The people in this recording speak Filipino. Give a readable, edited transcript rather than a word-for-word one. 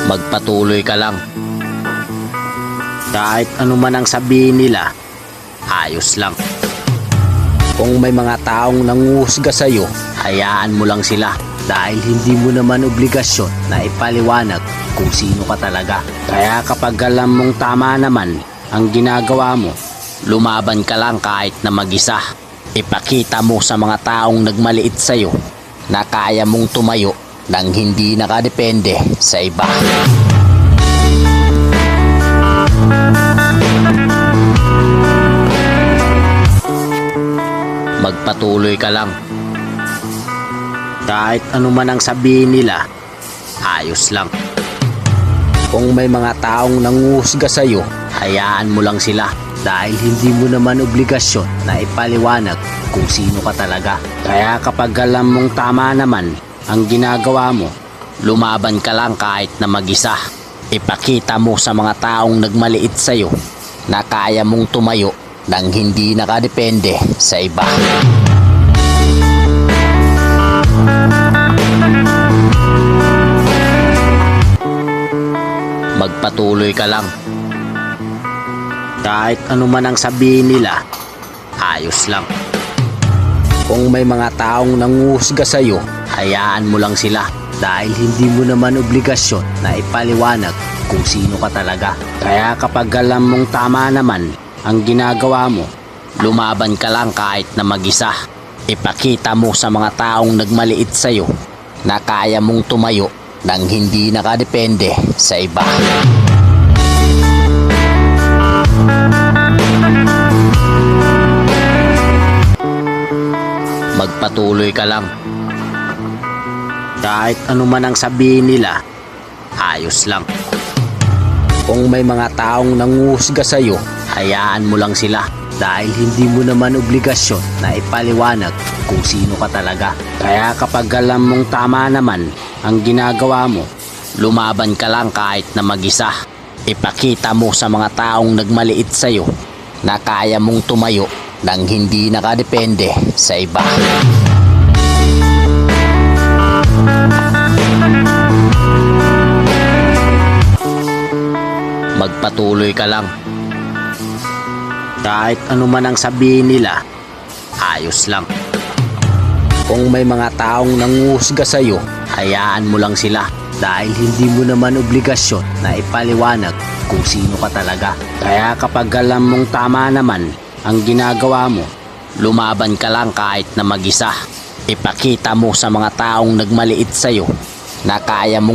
Magpatuloy ka lang. Kahit ano man ang sabihin nila, ayos lang. Kung may mga taong nanguhusga sa'yo, hayaan mo lang sila dahil hindi mo naman obligasyon na ipaliwanag kung sino ka talaga. Kaya kapag alam mong tama naman ang ginagawa mo, lumaban ka lang kahit na mag-isa. Ipakita mo sa mga taong nagmaliit sa'yo na kaya mong tumayo nang hindi nakadepende sa iba. Magpatuloy ka lang. Kahit ano man ang sabihin nila, ayos lang. Kung may mga taong nanguhusga sa'yo, hayaan mo lang sila dahil hindi mo naman obligasyon na ipaliwanag kung sino ka talaga. Kaya kapag alam mong tama naman ang ginagawa mo, lumaban ka lang kahit na mag-isa. Ipakita mo sa mga taong nagmaliit sa'yo na kaya mong tumayo nang hindi nakadepende sa iba. Magpatuloy ka lang. Kahit ano man ang sabihin nila, ayos lang. Kung may mga taong nanguhusga sa'yo, hayaan mo lang sila dahil hindi mo naman obligasyon na ipaliwanag kung sino ka talaga. Kaya kapag alam mong tama naman ang ginagawa mo, lumaban ka lang kahit na mag-isa. Ipakita mo sa mga taong nagmaliit sa'yo na kaya mong tumayo nang hindi nakadepende sa iba. Magpatuloy ka lang. Kahit ano man ang sabihin nila, ayos lang. Kung may mga taong nanguhusga sa'yo, hayaan mo lang sila dahil hindi mo naman obligasyon na ipaliwanag kung sino ka talaga. Kaya kapag alam mong tama naman ang ginagawa mo, lumaban ka lang kahit na mag-isa. Ipakita mo sa mga taong nagmaliit sa'yo na kaya mong tumayo nang hindi nakadepende sa iba. Magpatuloy ka lang. Kahit ano man ang sabihin nila, ayos lang. Kung may mga taong nanguhusga sa'yo, hayaan mo lang sila dahil hindi mo naman obligasyon na ipaliwanag kung sino ka talaga. Kaya kapag alam mong tama naman ang ginagawa mo, lumaban ka lang kahit na mag-isa. Ipakita mo sa mga taong nagmaliit sa'yo na kaya mong